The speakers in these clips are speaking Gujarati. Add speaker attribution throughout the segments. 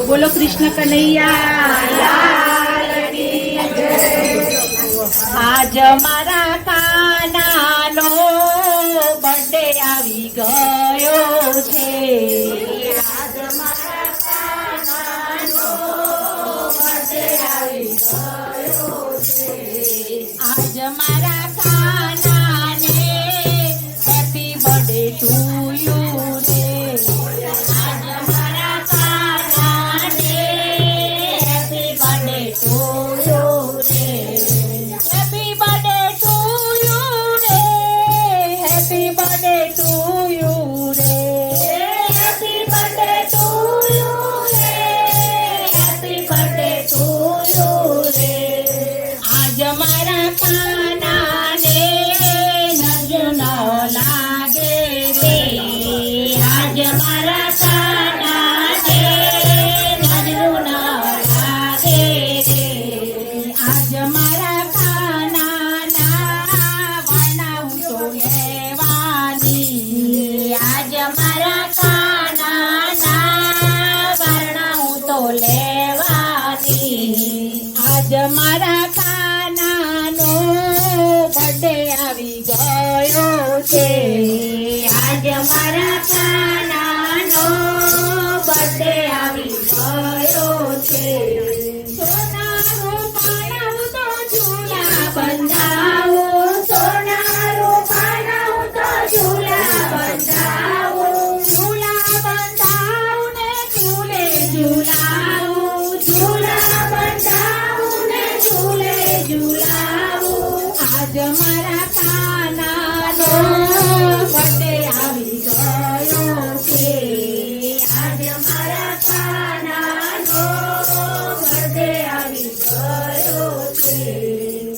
Speaker 1: बोलो कृष्ण कन्हैया। आज मारा कानानो बर्थडे આવી ગયો છે। આજ મારા કાનાનો બર્થડે આવી ગયો છે। આજ મારા કાનાને હેપી બર્થડે ટુ યુ રે। આજ મારા કાનાને હેપી બર્થડે ટુ યુ રે। હેપી બર્થડે ટુ યુ રે। હેપી બર્થડે ટુ યુ રે। હેપી બર્થડે ટુ યુ રે। હેપી બર્થડે ટુ યુ રે। આજ મારા કાનાને નજર ન લાગે રે। આજ મારા કાનાને નજર ન લાગે રે। આજ મારા કાનાના વર્ણાવું તો લેવાની। આજ મારા કાનાના વર્ણાવું તો લેવાની। આજ મારા કાનાનો બર્થડે આવી ગયો છે। આજ મારા કાનાનો બર્થડે આવી ગયો છે। સોનાનું પાણાવું તો ઝૂલા બંધાવું। સોનાનું પાણાવું તો ઝૂલા બંધાવું। ઝૂલા બંધાવું ને ઝૂલે ઝૂલાવું। ઝૂલા બંધાવું ને ઝૂલે ઝૂલાવું। આજ મારા કાનાનો બર્થડે આવી ગયો છે। આજ મારા કાનાનો બર્થડે આવી ગયો છે।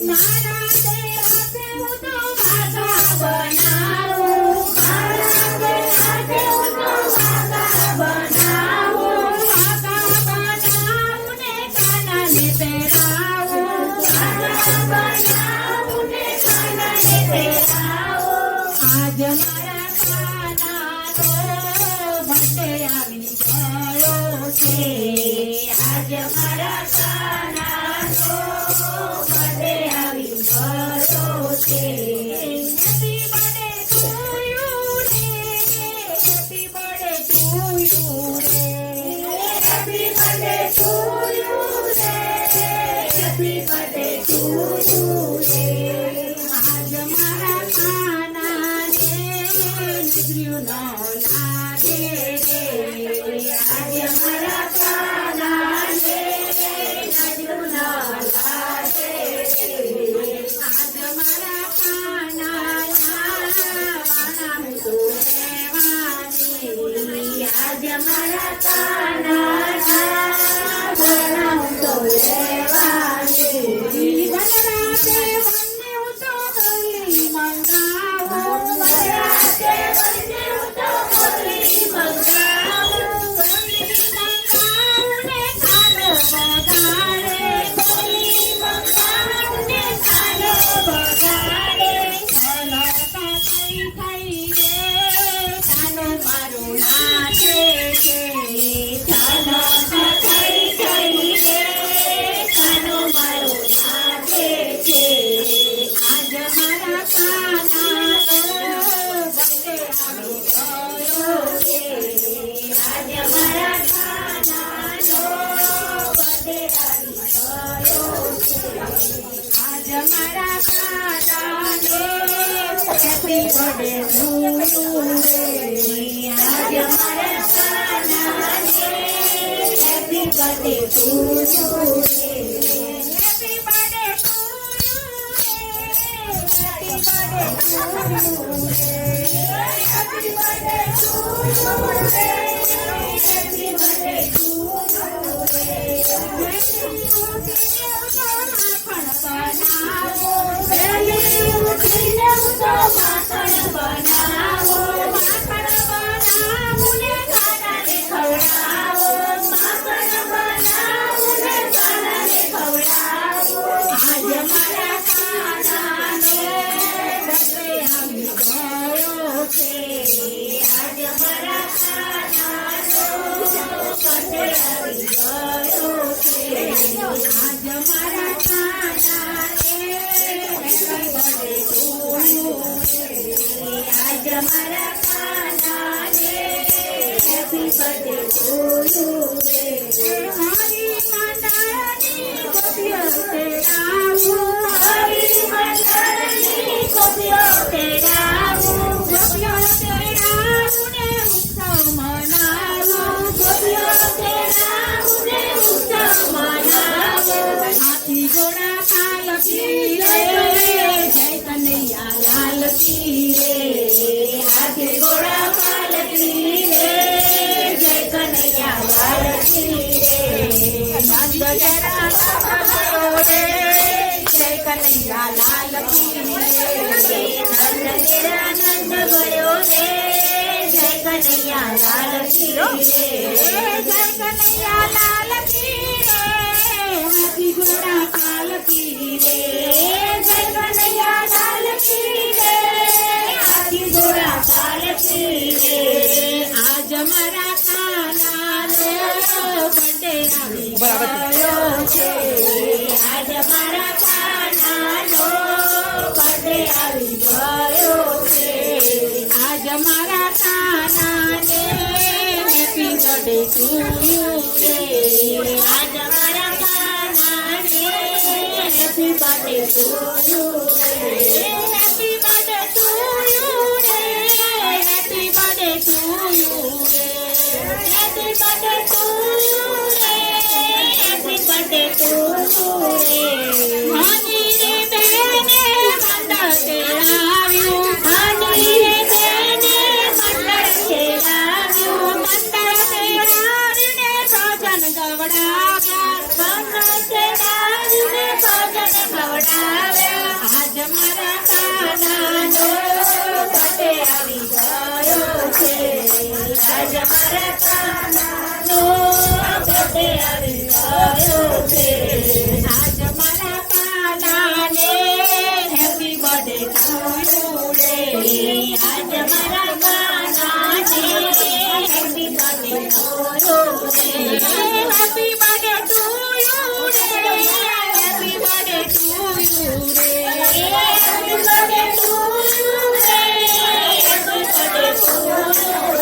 Speaker 1: મારા તે હાથે હું તો વાઘા બનાવું। મારા તે હાથે હું તો વાઘા બનાવું। વાઘા બનાવું ને કાનાને પહેરાવું। વાઘા બનાવું ને કાનાને પહેરાવું। આજ મારા કાનાનો બર્થડે આવી ગયો છે। આજ મારા કાનાનો બર્થડે આવી ગયો છે। હેપી બર્થડે ટુ યુ રે। હેપી બર્થડે ટુ યુ રે। હેપી બર્થડે ટુ યુ રે। હેપી બર્થડે ટુ યુ રે। આજ મારા કાનાને નજર્યું ન લાગે રે। આજ મારા કાનાને નજર્યું ન લાગે રે। આજ મારા કાનાના વાણાવું તો લેવાની। આજ મારા કાનાના વાણાવું તો લેવાની। વનરાતે વનને હું તો ગલી મંગાવું। વનરાતે વનને હું તો ગલી મંગાવું। ગલી મંગાવું ને કાનો વગાડે। ગલી મંગાવું ને કાનો વગાડે। કાનો થઈ થઈ રે કાનો મારો નાચે છે। કાનો થઈ થઈ રે કાનો મારો નાચે છે। આજ મારા કાનાનો બર્થડે આવી ગયો છે। આજ મારા કાનાનો બર્થડે આવી ગયો છે। આજ મારા કાનાને હેપી બર્થડે ટુ યુ રે। આજ મારા કાનાને હેપી બર્થડે ટુ યુ રે। હેપી બર્થડે ટુ યુ રે। હેપી બર્થડે ટુ યુ રે। હેપી બર્થડે ટુ યુ રે। વહેલી ઉઠીને હું તો માખણ બનાવું। માખણ બનાવું ને કાનાને ખવડાવું। માખણ બનાવું ને કાનાને ખવડાવું। આજ મારા કાનાને બર્થડે આવી ગયો છે। આજ આજ મારા કાના રે હેપી બર્થડે ટુ યુ આજ મારા કાના રે હેપી બર્થડે ટુ યુ હરી મંડળની ગોપીઓ તેડાવું હરી મંડળની ગોપીઓ તેડાવું ગોપીઓ તેડાવું ને ઉત્સવ મનાવું ગોપીઓ તેડાવું ને ઉત્સવ મનાવું હાથી ઘોડા પાલકી રે જય કનૈયા લાલ કી રે હાથી ઘોડા પાલકી રે જય કનૈયા લાલ કી રે નંદ ઘેરા નંદ ગયો રે જય કનૈયા લાલ કી રે નંદ ઘેરા નંદ ગયો રે જય કનૈયા લાલ કી રે જય કનૈયા લાલ કી રે હાથી ઘોડા પાલકી રે જય કનૈયા લાલ કી રે હાથી ઘોડા પાલકી રે આજ મારા કાનાનો બર્થડે આવી ગયો છે આજ મારા કાનાનો બર્થડે આવી ગયો છે આજ મારા કાનાને હેપી બર્થડે ટુ યુ રે આજ મારા કાનાને હેપી બર્થડે ટુ યુ રે હેપી બર્થડે ટુ યુ રે હેપી બર્થડે ટુ યુ રે હેપી બર્થડે ટુ યુ રે હેપી બર્થડે ટુ યુ રે હની રે બેને મંડળ તેડાવ્યું હની રે બેને મંડળ તેડાવ્યું મંડળ તેડાવીને ભજન ગવડાવ્યા મંડળ તેડાવીને ભજન ગવડાવ્યા આજ મારા કાનાનો બર્થડે આવી ગયો છે આજ મારા કાનાનો બર્થડે આવી ગયો છે આજ મારા કાનાને હેપી બર્થડે ટુ યુ રે આજ મારા કાનાને હેપી બર્થડે ટુ યુ રે હેપી બર્થડે ટુ યુ રે હેપી બર્થડે ટુ યુ રે હેપી બર્થડે ટુ યુ રે હેપી બર્થડે ટુ યુ